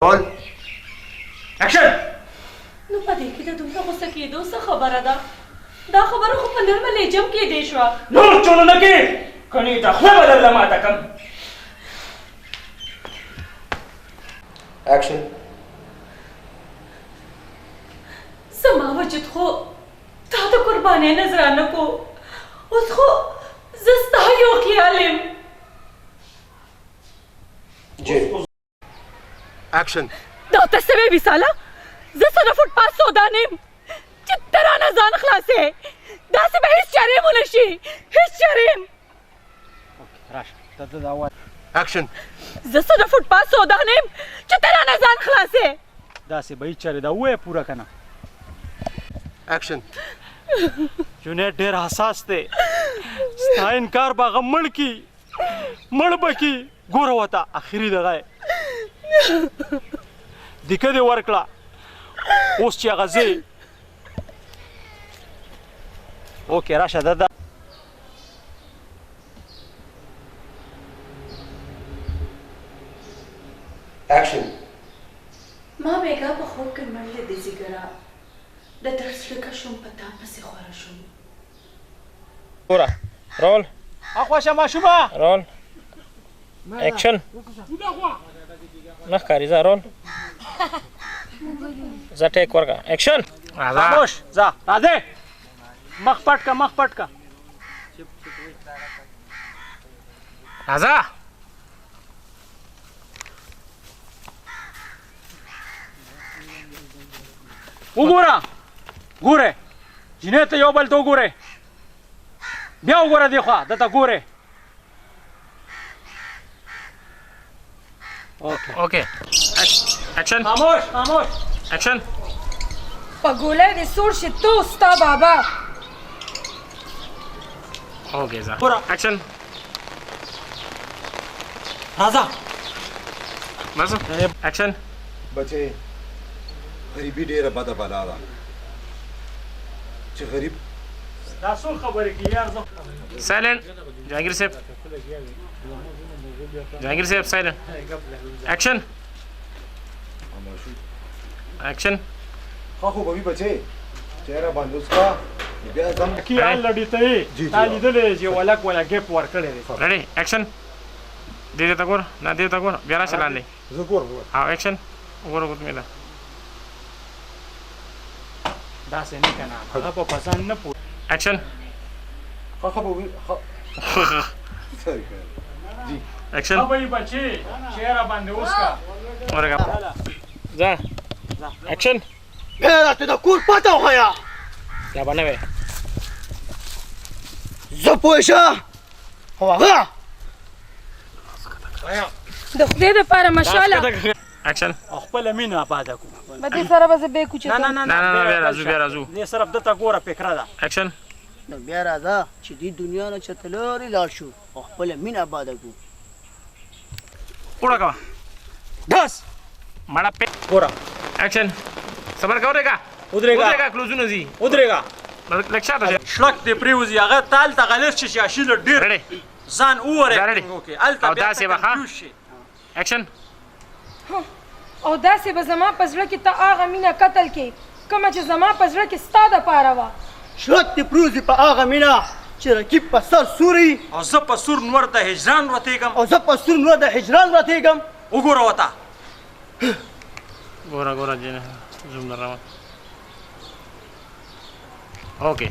Role action نو پدې کې د دومره غوسه کېدو څه خبره ده دا خبره خو په نرمه لهجه کې دی شوه نور چلونه کې کني د خوله به درله ماته کم एक्शन زما وجود خو تا د قربانۍ نذرانه کو اوس خو زه ستا یو خیال یم ji एक्शन دا ته څه وې وصاله زه څه د فوټ پاس سودا نه یم چې ته رانه ځان خلاصې داسې به هېڅ چارې یم ونه شي هېڅ چارې یم एक्शन زه څه د فوټ پاس سودا نه یم چې ته رانه ځان خلاصې داسې به هیڅ چارې دا ووایه پوره که نه एक्शन جنید ډېر حساس دی ستا انکار به هغه مړ کي مړ به کي ګوره ورته اخري دغه یې دیکه دې ورکړه اوس چې هغه ځې اوکې راشه دده एक्शन ما بیګا په خوب کې منډې د ځیګره د درس لکه شوم په تا پسې خوره شوم ګوره رول اخواشه ماشومه رول اکشن نه ښکاري ځه رول زه ټیک ورکړه اکشن خاموش ځه راځې مخ پټ که مخ پټ که راځه وګوره ګوره جنید ته یو بل ته وګورئ بیا وګوره دې خوا دته ګورئ اوکې اکشن خاموش خاموش اکشن په ګوله دې سوړ شي تو ستا بابا اوکې ځه ګوره اکشن راځه بس اکشن بچې غریبي ډېره بده بلا ده چې غریب دا څو خبرې کې یار زه سایلنٹ جهانگیر صاحب جهانگیر صاحب سایلنٹ اکشن اکشن ښه خو به وي بچې چهره باندې اوس کا بیا ځم کې حال لړی ته جی، تا لیدلې چې ولک ولا ګپ ورکړی دی ریډي اکشن دې ته ګور نه دې ته ګور بیا راشه لاندې زه ګورم ها اکشن وګوره کومه ده داسې نه که نه هغه په پسند نه پوه اکشن ښه به وي سوري جی اکشن خبرې بچې چهره باندې اوس کا ورګه ځه اکشن بیا ته د کور پته وښیه لا باندې وې زه پوه شه خو هغه د خدای دپاره مشاله اکشن خپله مینه آباده کړو به دې سره به زه بیا کوچې نه نه نه نه نه بیا راځو بیا راځو دې صرف دته ګوره فکره ده اکشن نو بیا راځه چې دې دنیا نه چېرته لرې لاړ شو او خپله مینه آباده کړو پوره کا بس مړه په ګوره اکشن صبر کوئ ودرېږه کلوزونه زی ودرېږه لکشا ته شلک دې پرېوځي هغه ته هلته غلط شي چې اشیله ډېر ریډي ځان ووره ځه ریډي. وکړي هلته او بیا داسې ته به ښه؟ confuse شي. اکشن او داسې به زما په زړه کې ته هغه مینه قتل کې کومه چې زما په زړه کې ستا دپاره وه شلک دې پروزي په هغه مینه چې رقیب په سر سوري او زه په سور نور د هجران راتېږم او زه په سور نور د هجران راتېږم وګوره ورته ګوره ګوره جنه زوم درما اوکې